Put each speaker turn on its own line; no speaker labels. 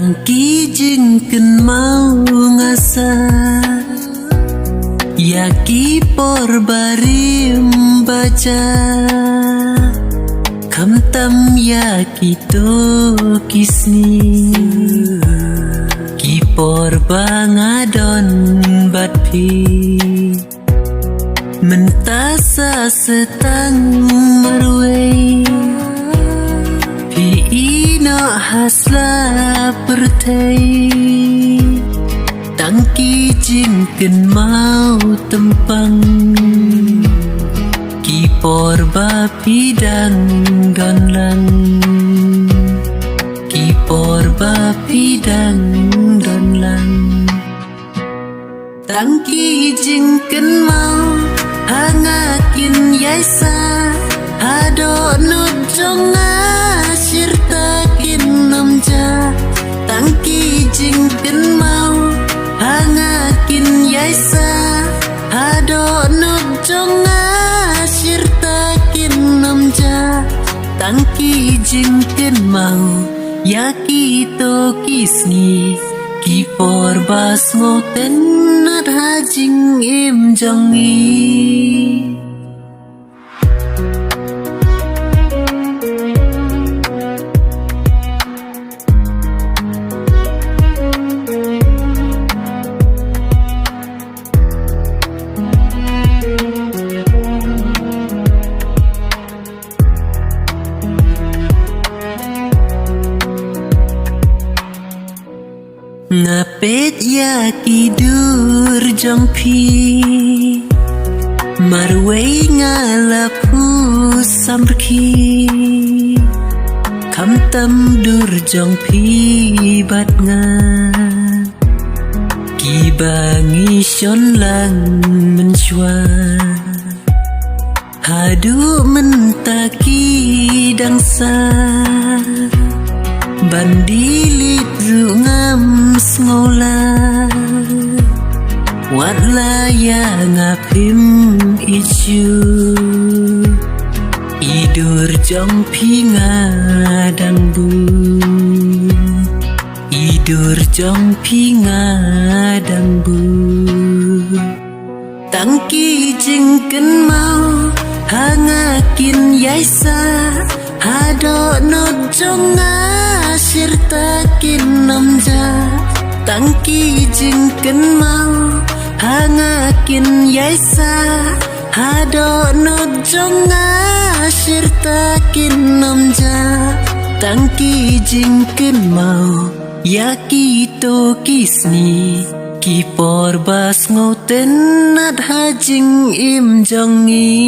Tangki jingken mau ngasa Yaki porbari baca Kamtam yaki to kisni Ki porbangadon batpi Mentasa setang marway Pi ino hasla pertai Tangki jingken mau tempang Ki porba pidang donlang Ki porba pidang donlang Tangki jingken mau hangakin yaisa Ado nujonga sirtakin namja Tangki jingken mau hangakin yaisa Ado nujonga sirtakin namja Tangki jingken mau yaki to kisni Ki porbas ngoten nat hajing im jongi Ngapet yaki dur jongpi Marway ngalapu samrki Kamtam dur jongpi bat nga Ki bangi shon lang menshwa Hadu mentaki dangsa Bandilit rungam sengola Watlaya ngapim isu Idur jong pinga dangbu Idur jong pinga dangbu Tangki jingken mau hangakin yaisa Hado nojonga sirtakin namja Tangki jingken mau hangakin yaisa Hado nojonga sirtakin namja Tangki jingken mau yaki to kisni Ki porbas ngoten nat hajing im jongi